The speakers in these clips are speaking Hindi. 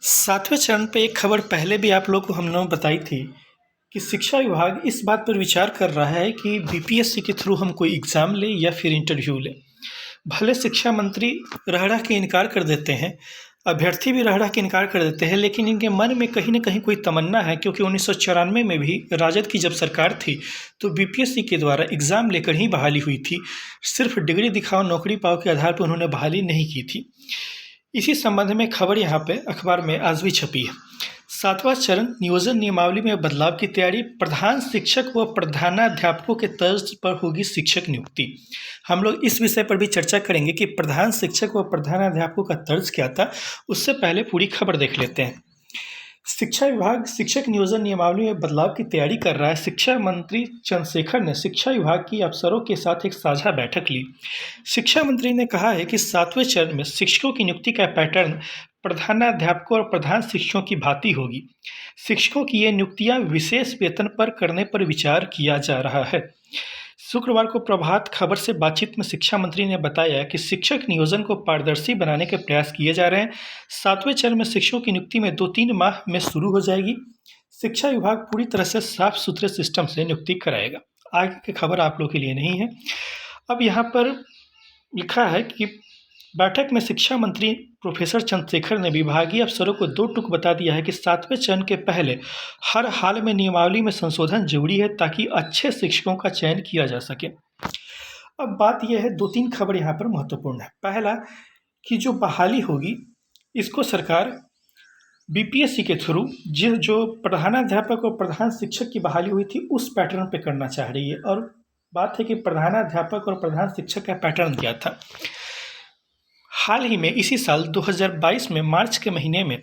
सातवें चरण पे एक खबर पहले भी आप लोग को हम लोगों ने बताई थी कि शिक्षा विभाग इस बात पर विचार कर रहा है कि बीपीएससी के थ्रू हम कोई एग्ज़ाम लें या फिर इंटरव्यू लें। भले शिक्षा मंत्री रह के इनकार कर देते हैं, अभ्यर्थी भी रह के इनकार कर देते हैं, लेकिन इनके मन में कहीं न कहीं कोई तमन्ना है, क्योंकि 1994 में भी राजद की जब सरकार थी तो बीपीएससी के द्वारा एग्ज़ाम लेकर ही बहाली हुई थी। सिर्फ डिग्री दिखाओ नौकरी पाओ के आधार पर उन्होंने बहाली नहीं की थी। इसी संबंध में खबर यहाँ पे अखबार में आज भी छपी है। सातवां चरण नियोजन नियमावली में बदलाव की तैयारी, प्रधान शिक्षक व प्रधानाध्यापकों के तर्ज पर होगी शिक्षक नियुक्ति। हम लोग इस विषय पर भी चर्चा करेंगे कि प्रधान शिक्षक व प्रधानाध्यापकों का तर्ज क्या था। उससे पहले पूरी खबर देख लेते हैं। शिक्षा विभाग शिक्षक नियोजन नियमावली में बदलाव की तैयारी कर रहा है। शिक्षा मंत्री चंद्रशेखर ने शिक्षा विभाग की अफसरों के साथ एक साझा बैठक ली। शिक्षा मंत्री ने कहा है कि सातवें चरण में शिक्षकों की नियुक्ति का पैटर्न प्रधानाध्यापकों और प्रधान शिक्षकों की भांति होगी। शिक्षकों की ये नियुक्तियां विशेष वेतन पर करने पर विचार किया जा रहा है। शुक्रवार को प्रभात खबर से बातचीत में शिक्षा मंत्री ने बताया कि शिक्षक नियोजन को पारदर्शी बनाने के प्रयास किए जा रहे हैं। सातवें चरण में शिक्षकों की नियुक्ति में 2-3 माह में शुरू हो जाएगी। शिक्षा विभाग पूरी तरह से साफ सुथरे सिस्टम से नियुक्ति कराएगा। आगे की खबर आप लोग के लिए नहीं है। अब यहाँ पर लिखा है कि बैठक में शिक्षा मंत्री प्रोफेसर चंद्रशेखर ने विभागीय अफसरों को 2 टूक बता दिया है कि सातवें चरण के पहले हर हाल में नियमावली में संशोधन जरूरी है ताकि अच्छे शिक्षकों का चयन किया जा सके। अब बात यह है, 2-3 खबर यहाँ पर महत्वपूर्ण है। पहला कि जो बहाली होगी इसको सरकार बीपीएससी के थ्रू जो प्रधानाध्यापक और प्रधान शिक्षक की बहाली हुई थी उस पैटर्न पे करना चाह रही है। और बात है कि प्रधानाध्यापक और प्रधान शिक्षक का पैटर्न क्या था। हाल ही में इसी साल 2022 में मार्च के महीने में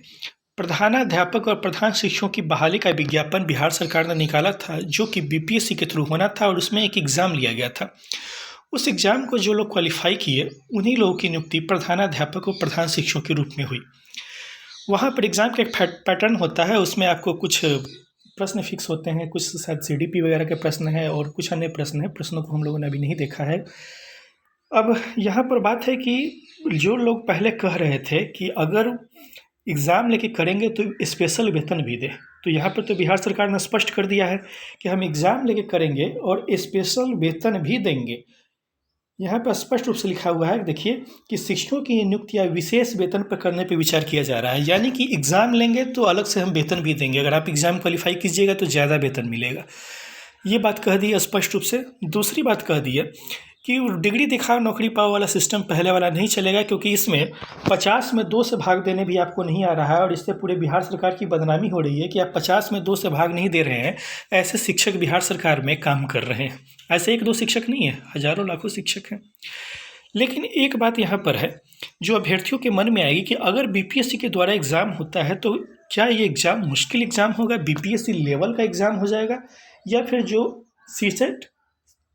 प्रधानाध्यापक और प्रधान शिक्षकों की बहाली का विज्ञापन बिहार सरकार ने निकाला था, जो कि बीपीएससी के थ्रू होना था और उसमें एक एग्ज़ाम लिया गया था। उस एग्ज़ाम को जो लोग क्वालिफाई किए उन्हीं लोगों की नियुक्ति प्रधानाध्यापक और प्रधान शिक्षकों के रूप में हुई। वहाँ पर एग्ज़ाम का एक पैटर्न होता है, उसमें आपको कुछ प्रश्न फिक्स होते हैं, कुछ शायद सीडीपी वगैरह के प्रश्न हैं और कुछ अन्य प्रश्न हैं। प्रश्नों को हम लोगों ने अभी नहीं देखा है। अब यहाँ पर बात है कि जो लोग पहले कह रहे थे कि अगर एग्ज़ाम लेके करेंगे तो स्पेशल वेतन भी दें, तो यहाँ पर तो बिहार सरकार ने स्पष्ट कर दिया है कि हम एग्ज़ाम लेके करेंगे और स्पेशल वेतन भी देंगे। यहाँ पर स्पष्ट रूप से लिखा हुआ है, देखिए कि शिक्षकों की नियुक्तियाँ विशेष वेतन पर करने पर विचार किया जा रहा है। यानी कि एग्ज़ाम लेंगे तो अलग से हम वेतन भी देंगे। अगर आप एग्ज़ाम क्वालिफाई कीजिएगा तो ज़्यादा वेतन मिलेगा। ये बात कह दी है स्पष्ट रूप से। दूसरी बात कह दी है कि डिग्री दिखाओ नौकरी पाओ वाला सिस्टम पहले वाला नहीं चलेगा, क्योंकि इसमें 50 में 2 से भाग देने भी आपको नहीं आ रहा है और इससे पूरे बिहार सरकार की बदनामी हो रही है कि आप 50 में 2 से भाग नहीं दे रहे हैं। ऐसे शिक्षक बिहार सरकार में काम कर रहे हैं। ऐसे 1-2 शिक्षक नहीं है, हज़ारों लाखों शिक्षक हैं। लेकिन एक बात यहाँ पर है जो अभ्यर्थियों के मन में आएगी कि अगर बीपीएससी के द्वारा एग्ज़ाम होता है तो क्या ये एग्ज़ाम मुश्किल एग्ज़ाम होगा, बीपीएससी लेवल का एग्ज़ाम हो जाएगा, या फिर जो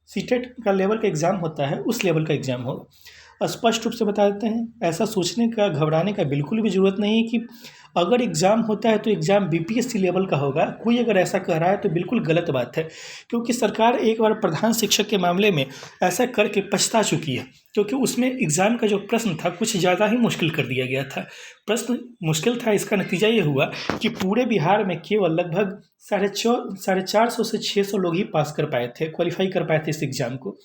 सीटेट का लेवल का एग्ज़ाम होता है उस लेवल का एग्ज़ाम होगा। स्पष्ट रूप से बता देते हैं, ऐसा सोचने का घबराने का बिल्कुल भी ज़रूरत नहीं है कि अगर एग्ज़ाम होता है तो एग्ज़ाम बीपीएससी लेवल का होगा। कोई अगर ऐसा कह रहा है तो बिल्कुल गलत बात है, क्योंकि सरकार एक बार प्रधान शिक्षक के मामले में ऐसा करके पछता चुकी है, क्योंकि उसमें एग्ज़ाम का जो प्रश्न था कुछ ज़्यादा ही मुश्किल कर दिया गया था। प्रश्न मुश्किल था, इसका नतीजा ये हुआ कि पूरे बिहार में केवल लगभग 450 से 600 लोग ही पास कर पाए थे, क्वालिफाई कर पाए थे इस एग्ज़ाम को।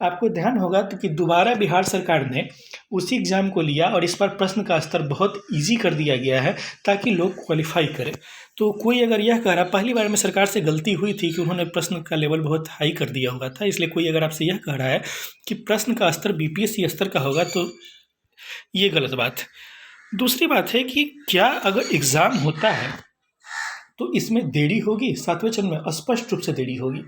आपको ध्यान होगा तो कि दोबारा बिहार सरकार ने उसी एग्ज़ाम को लिया और इस बार प्रश्न का स्तर बहुत ईजी कर दिया गया है ताकि लोग क्वालिफाई करें। तो कोई अगर यह कह रहा, पहली बार में सरकार से गलती हुई थी कि उन्होंने प्रश्न का लेवल बहुत हाई कर दिया हुआ था, इसलिए कोई अगर आपसे यह कह रहा है कि प्रश्न का स्तर बीपीएससी स्तर का होगा तो ये गलत बात है। दूसरी बात है कि क्या अगर एग्ज़ाम होता है तो इसमें देरी होगी। सातवें चरण में स्पष्ट रूप से देरी होगी,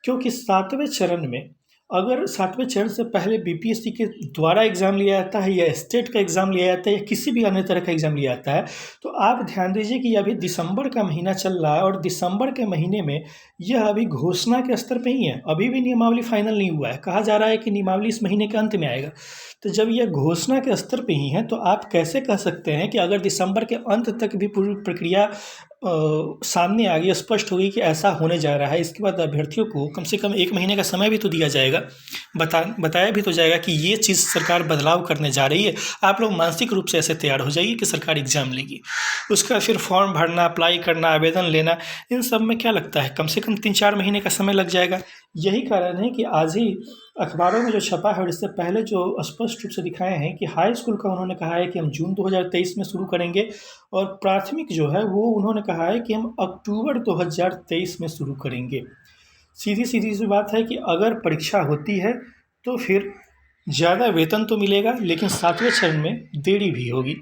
क्योंकि सातवें चरण में अगर सातवें चरण से पहले बीपीएससी के द्वारा एग्ज़ाम लिया जाता है या स्टेट का एग्ज़ाम लिया जाता है या किसी भी अन्य तरह का एग्ज़ाम लिया जाता है, तो आप ध्यान दीजिए कि अभी दिसंबर का महीना चल रहा है और दिसंबर के महीने में यह अभी घोषणा के स्तर पे ही है। अभी भी नियमावली फाइनल नहीं हुआ है। कहा जा रहा है कि नियमावली इस महीने के अंत में आएगा। तो जब यह घोषणा के स्तर पे ही है तो आप कैसे कह सकते हैं कि अगर दिसंबर के अंत तक भी पूरी प्रक्रिया सामने आ गई, स्पष्ट हो गई कि ऐसा होने जा रहा है, इसके बाद अभ्यर्थियों को कम से कम 1 महीने का समय भी तो दिया जाएगा। बताया भी तो जाएगा कि ये चीज़ सरकार बदलाव करने जा रही है, आप लोग मानसिक रूप से ऐसे तैयार हो जाइए कि सरकार एग्ज़ाम लेगी। उसका फिर फॉर्म भरना, अप्लाई करना, आवेदन लेना, इन सब में क्या लगता है कम से कम 3-4 महीने का समय लग जाएगा। यही कारण है कि आज ही अखबारों में जो छपा है और इससे पहले जो स्पष्ट रूप से दिखाए हैं कि हाई स्कूल का उन्होंने कहा है कि हम जून 2023 में शुरू करेंगे, और प्राथमिक जो है वो उन्होंने कहा है कि हम अक्टूबर 2023 में शुरू करेंगे। सीधी-सीधी सी बात है कि अगर परीक्षा होती है तो फिर ज़्यादा वेतन तो मिलेगा, लेकिन 7वें चरण में देरी भी होगी।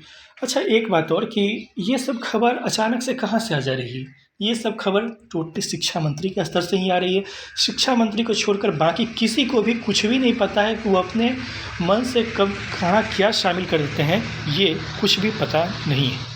अच्छा, एक बात और कि ये सब खबर अचानक से कहाँ से आ जा रही है? ये सब खबर टोटली शिक्षा मंत्री के स्तर से ही आ रही है। शिक्षा मंत्री को छोड़कर बाकी किसी को भी कुछ भी नहीं पता है कि वो अपने मन से कब कहाँ क्या शामिल कर देते हैं, ये कुछ भी पता नहीं है।